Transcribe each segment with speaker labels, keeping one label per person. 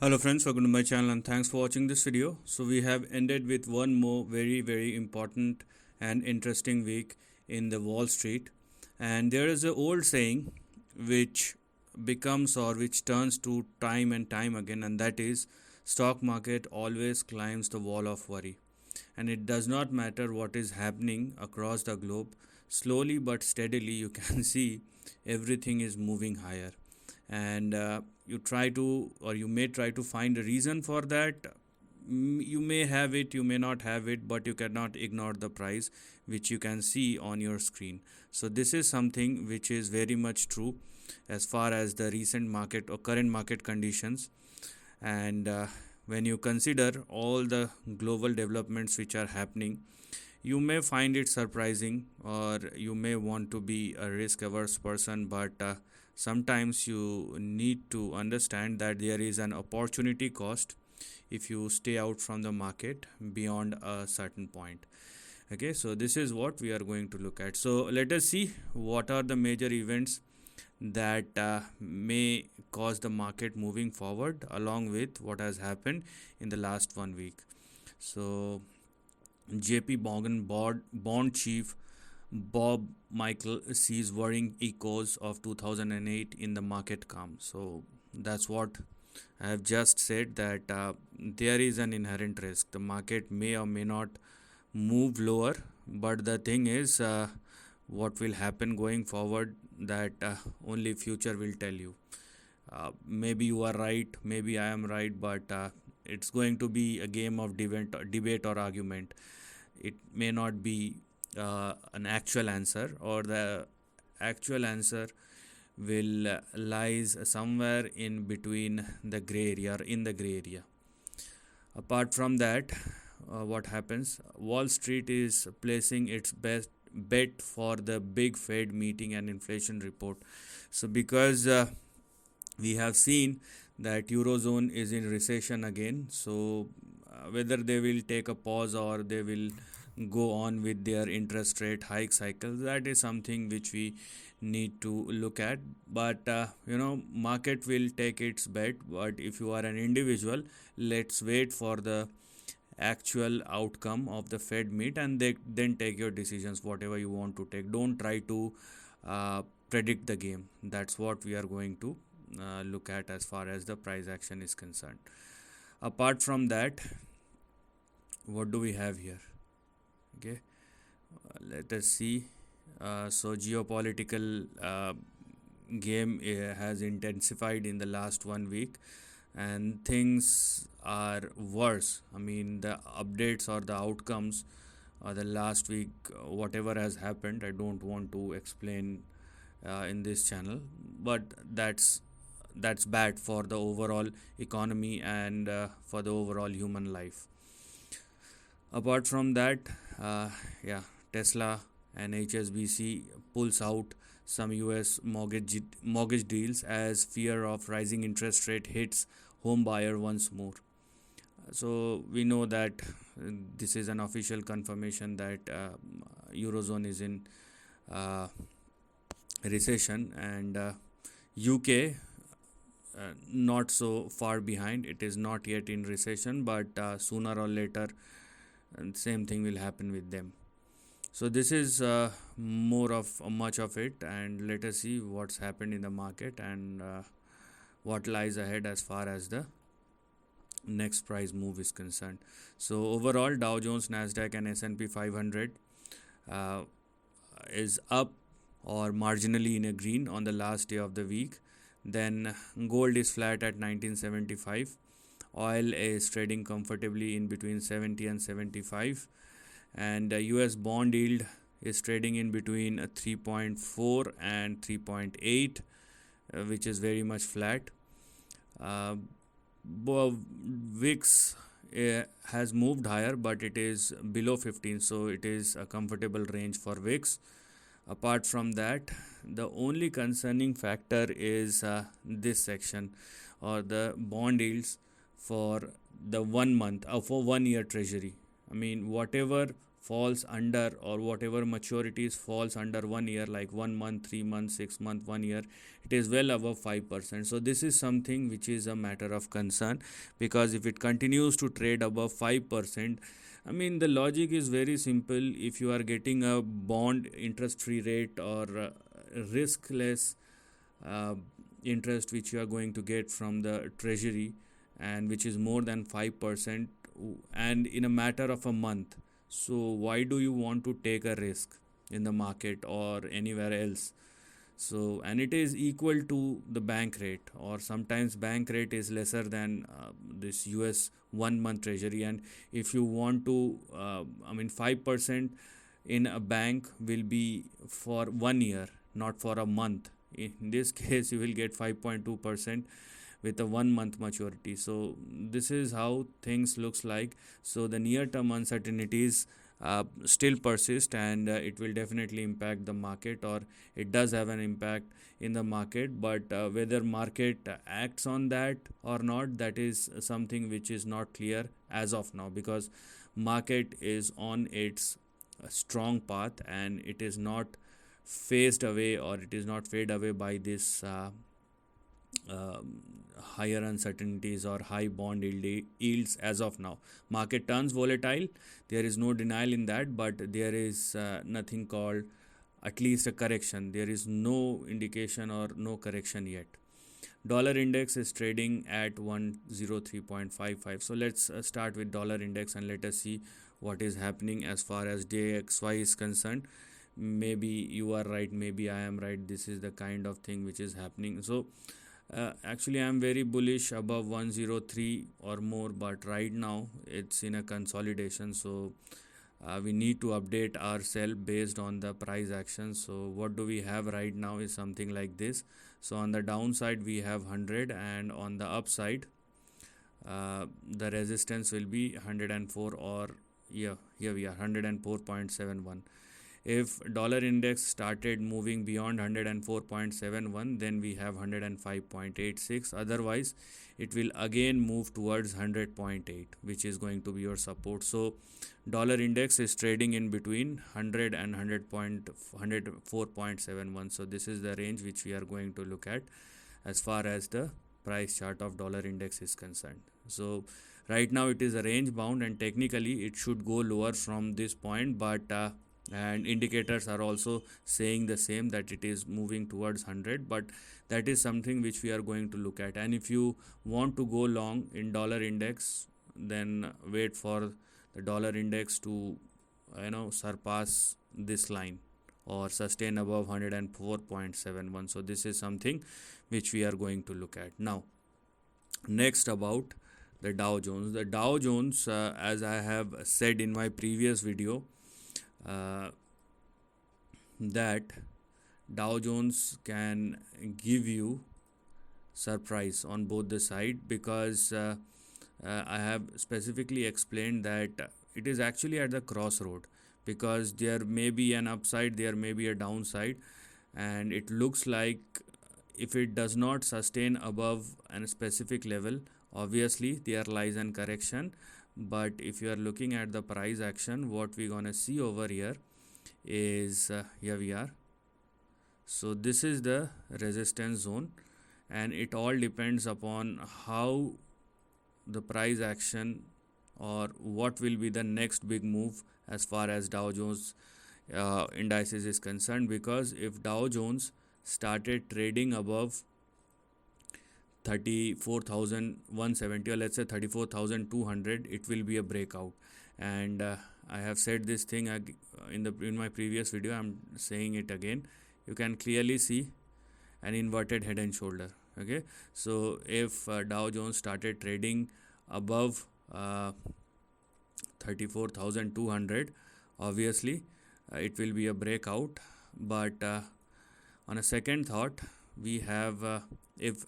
Speaker 1: Hello friends, welcome to my channel and thanks for watching this video. So we have ended with one more very important and interesting week in the Wall Street, and there is an old saying which becomes or which turns to time and time again, and that is stock market always climbs the wall of worry, and it does not matter what is happening across the globe. Slowly but steadily you can see everything is moving higher, and you try to or you may try to find a reason for that. You may have it, you may not have it, but you cannot ignore the price which you can see on your screen. So this is something which is very much true as far as the recent market or current market conditions. And when you consider all the global developments which are happening, you may find it surprising, or you may want to be a risk averse person, but sometimes you need to understand that there is an opportunity cost if you stay out from the market beyond a certain point. Okay, so this is what we are going to look at. So let us see what are the major events that may cause the market moving forward, along with what has happened in the last 1 week. So JP Morgan bond chief Bob Michael sees worrying echoes of 2008 in the market calm. So that's what I have just said, that there is an inherent risk. The market may or may not move lower, but the thing is, what will happen going forward, that only future will tell you. Maybe you are right, maybe I am right, but it's going to be a game of debate or argument. It may not be an actual answer, or the actual answer will lies somewhere in between the gray area, or in the gray area. Apart from that, what happens? Wall Street is placing its best bet for the big Fed meeting and inflation report. So because we have seen that Eurozone is in recession again, so whether they will take a pause or they will go on with their interest rate hike cycle, that is something which we need to look at. But market will take its bet, but if you are an individual, let's wait for the actual outcome of the Fed meet, and then take your decisions whatever you want to take. Don't try to predict the game. That's what we are going to look at as far as the price action is concerned. Apart from that, what do we have here? Okay, let us see. So geopolitical game has intensified in the last 1 week, and things are worse. I mean, the updates or the outcomes the last week, whatever has happened, I don't want to explain in this channel, but that's bad for the overall economy and for the overall human life. Apart from that, Tesla and HSBC pulls out some US mortgage deals as fear of rising interest rate hits home buyer once more. So we know that this is an official confirmation that Eurozone is in recession, and UK not so far behind. It is not yet in recession, but sooner or later same thing will happen with them. So this is much of it, and let us see what's happened in the market and what lies ahead as far as the next price move is concerned. So overall, Dow Jones, NASDAQ and S&P 500 is up or marginally in a green on the last day of the week. Then gold is flat at 1975. Oil is trading comfortably in between 70 and 75, and US bond yield is trading in between 3.4 and 3.8, which is very much flat. VIX has moved higher, but it is below 15, so it is a comfortable range for VIX. Apart from that, the only concerning factor is this section, or the bond yields for the 1 month or for 1 year treasury. I mean, whatever falls under, or whatever maturities falls under 1 year, like 1 month, 3 months, 6 month, 1 year, it is well above 5%. So this is something which is a matter of concern, because if it continues to trade above 5%, I mean, the logic is very simple. If you are getting a bond interest free rate, or riskless uh, interest which you are going to get from the treasury, and which is more than 5%, and in a matter of a month, so why do you want to take a risk in the market or anywhere else? So, and it is equal to the bank rate, or sometimes bank rate is lesser than this US 1 month treasury. And if you want to, 5% in a bank will be for 1 year, not for a month. In this case, you will get 5.2% with a 1 month maturity. So this is how things looks like. So the near term uncertainties still persist, and it will definitely impact the market, or it does have an impact in the market. But whether market acts on that or not, that is something which is not clear as of now, because market is on its strong path, and it is not phased away, or it is not fade away by this higher uncertainties or high bond yields as of now. Market turns volatile, there is no denial in that, but there is nothing called at least a correction. There is no indication or no correction yet. Dollar index is trading at 103.55. So let's start with dollar index, and let us see what is happening as far as DXY is concerned. Maybe you are right, maybe I am right. This is the kind of thing which is happening. So actually I am very bullish above 103 or more, but right now it's in a consolidation. So we need to update ourselves based on the price action. So what do we have right now is something like this. So on the downside we have 100, and on the upside the resistance will be 104, or yeah, here we are, 104.71. If dollar index started moving beyond 104.71, then we have 105.86. Otherwise it will again move towards 100.8, which is going to be your support. So dollar index is trading in between 100 and 104.71. So this is the range which we are going to look at as far as the price chart of dollar index is concerned. So right now it is a range bound, and technically it should go lower from this point, but and indicators are also saying the same, that it is moving towards 100. But that is something which we are going to look at. And if you want to go long in dollar index, then wait for the dollar index to surpass this line or sustain above 104.71. So this is something which we are going to look at. Now next, about the Dow Jones. The Dow Jones, as I have said in my previous video, that Dow Jones can give you surprise on both the side, because I have specifically explained that it is actually at the crossroad, because there may be an upside, there may be a downside, and it looks like if it does not sustain above a specific level, obviously there lies an correction. But if you are looking at the price action, what we're gonna see over here is here we are. So this is the resistance zone, and it all depends upon how the price action, or what will be the next big move as far as Dow Jones indices is concerned. Because if Dow Jones started trading above 34,170, or let's say 34,200, it will be a breakout. And I have said this thing in my previous video, I'm saying it again. You can clearly see an inverted head and shoulder. Okay, so if Dow Jones started trading above 34,200, obviously it will be a breakout. But on a second thought, we have if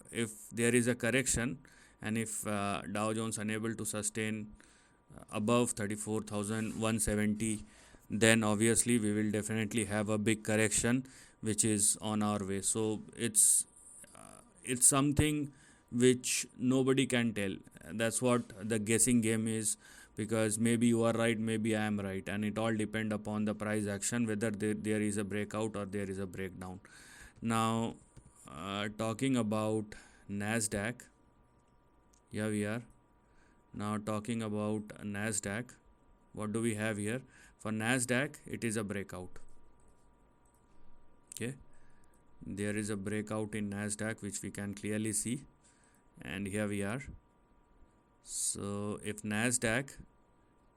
Speaker 1: there is a correction, and if Dow Jones unable to sustain above 34,170, then obviously we will definitely have a big correction which is on our way. So it's something which nobody can tell. That's what the guessing game is. because maybe you are right, maybe I am right, and it all depend upon the price action whether there is a breakout or there is a breakdown. Now, talking about NASDAQ, here we are. Now talking about NASDAQ, what do we have here? For NASDAQ, it is a breakout. Okay, there is a breakout in NASDAQ which we can clearly see, and here we are. So if NASDAQ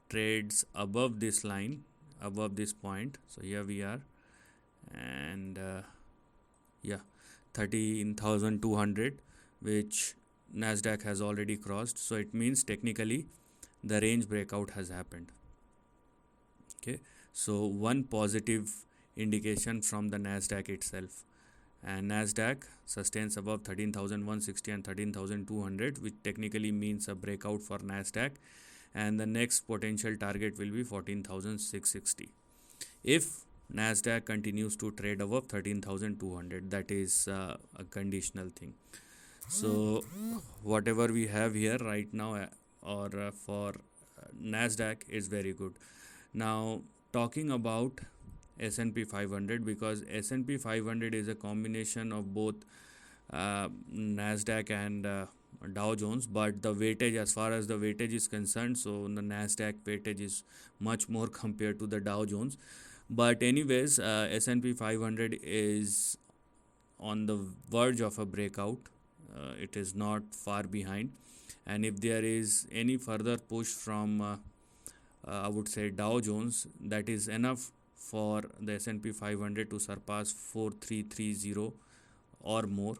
Speaker 1: trades above this line, above this point, so here we are, and yeah, 13,200, which NASDAQ has already crossed. So it means technically the range breakout has happened. Okay, so one positive indication from the NASDAQ itself, and NASDAQ sustains above 13,160 and 13,200, which technically means a breakout for NASDAQ, and the next potential target will be 14,660 if NASDAQ continues to trade above 13,200. That is a conditional thing. So whatever we have here right now, or for NASDAQ, is very good. Now talking about S&P 500, because S&P 500 is a combination of both NASDAQ and Dow Jones, but the weightage, as far as the weightage is concerned, so the NASDAQ weightage is much more compared to the Dow Jones. But anyways, S&P 500 is on the verge of a breakout. It is not far behind, and if there is any further push from I would say Dow Jones, that is enough for the S&P 500 to surpass 4330 or more,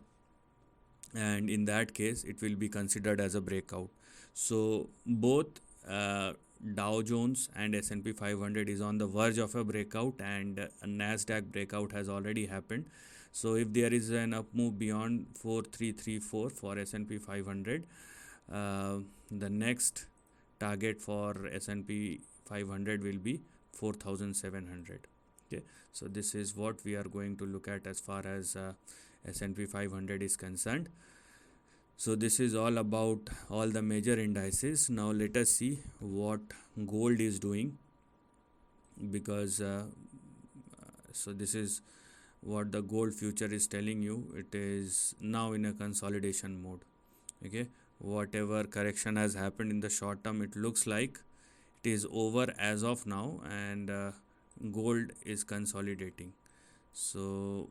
Speaker 1: and in that case it will be considered as a breakout. So both Dow Jones and S&P 500 is on the verge of a breakout, and a NASDAQ breakout has already happened. So if there is an up move beyond 4334 for S&P 500, the next target for S&P 500 will be 4,700. Okay, so this is what we are going to look at as far as S&P 500 is concerned. So this is all about all the major indices. Now let us see what gold is doing, because so this is what the gold future is telling you. It is now in a consolidation mode. Okay, whatever correction has happened in the short term, it looks like it is over as of now, and gold is consolidating. So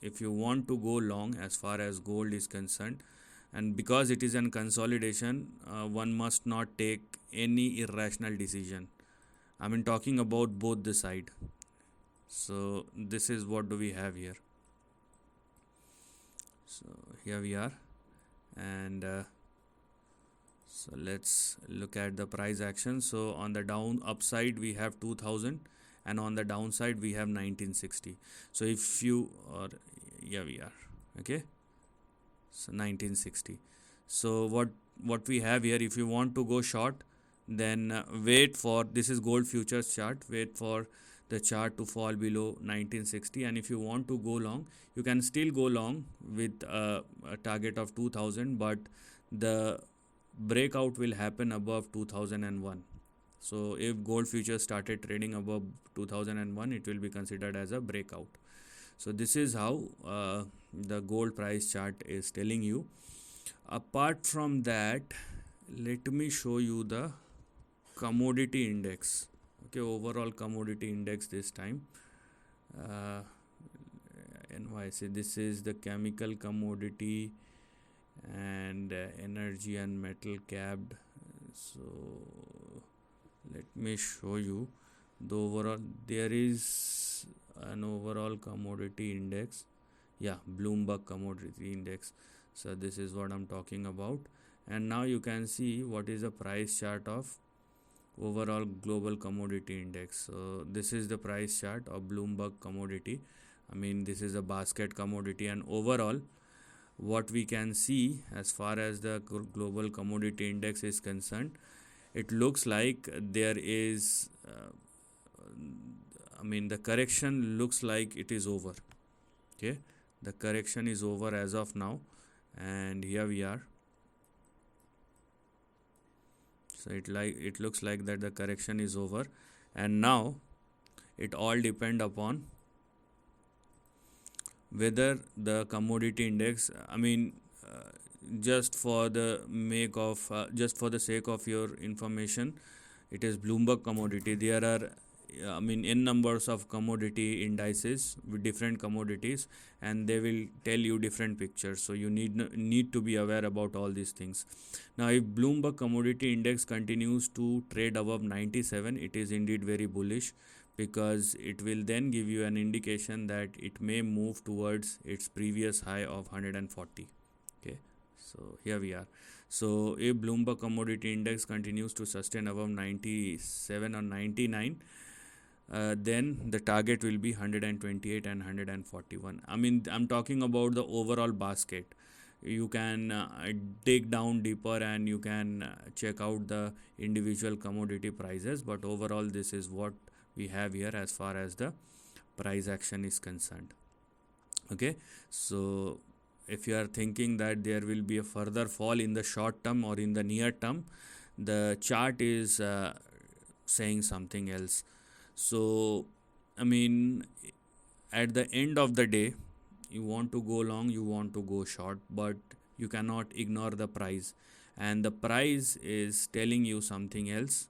Speaker 1: if you want to go long as far as gold is concerned, and because it is in consolidation, one must not take any irrational decision. I mean, talking about both the side. So this is what do we have here. So here we are, and so let's look at the price action. So on the upside we have 2000, and on the downside we have 1960. So if you, or here we are, okay, so 1960. So what we have here, if you want to go short, then wait for, this is gold futures chart, wait for the chart to fall below 1960, and if you want to go long, you can still go long with a target of 2000, but the breakout will happen above 2001. So if gold futures started trading above 2001, it will be considered as a breakout. So this is how the gold price chart is telling you. Apart from that, let me show you the commodity index. Okay, overall commodity index this time. NYC, this is the chemical commodity and energy and metal capped. So let me show you the overall. There is an overall commodity index, yeah, Bloomberg commodity index. So this is what I'm talking about, and now you can see what is the price chart of overall global commodity index. So this is the price chart of Bloomberg commodity. I mean, this is a basket commodity, and overall what we can see as far as the global commodity index is concerned, it looks like there is I mean, the correction looks like it is over. Okay, the correction is over as of now, and here we are. So it looks like that the correction is over, and now it all depend upon whether the commodity index, just for the just for the sake of your information, it is Bloomberg commodity. There are in numbers of commodity indices with different commodities, and they will tell you different pictures, so you need to be aware about all these things. Now if Bloomberg commodity index continues to trade above 97, it is indeed very bullish, because it will then give you an indication that it may move towards its previous high of 140. Okay, so here we are. So if Bloomberg commodity index continues to sustain above 97 or 99, then the target will be 128 and 141. I'm talking about the overall basket. You can dig down deeper and you can check out the individual commodity prices, but overall this is what we have here as far as the price action is concerned. Okay, so if you are thinking that there will be a further fall in the short term or in the near term, the chart is saying something else. So at the end of the day, you want to go long, you want to go short, but you cannot ignore the price, and the price is telling you something else,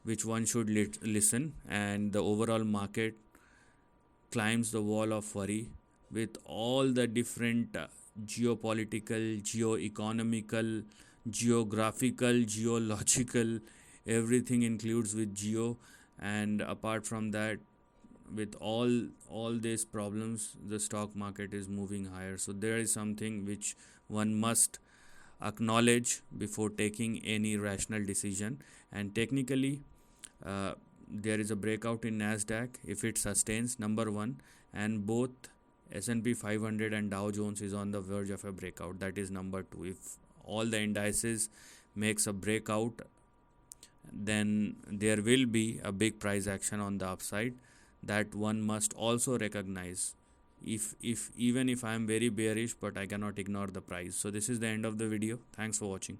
Speaker 1: which one should listen. And the overall market climbs the wall of worry with all the different geopolitical, geo-economical, geographical, geological, everything includes with geo. And apart from that, with all these problems, the stock market is moving higher. So there is something which one must acknowledge before taking any rational decision. And technically, there is a breakout in NASDAQ. If it sustains, number one, and both S&P 500 and Dow Jones is on the verge of a breakout, that is number two. If all the indices makes a breakout, then there will be a big price action on the upside, that one must also recognize. If even if I am very bearish, but I cannot ignore the price. So this is the end of the video. Thanks for watching.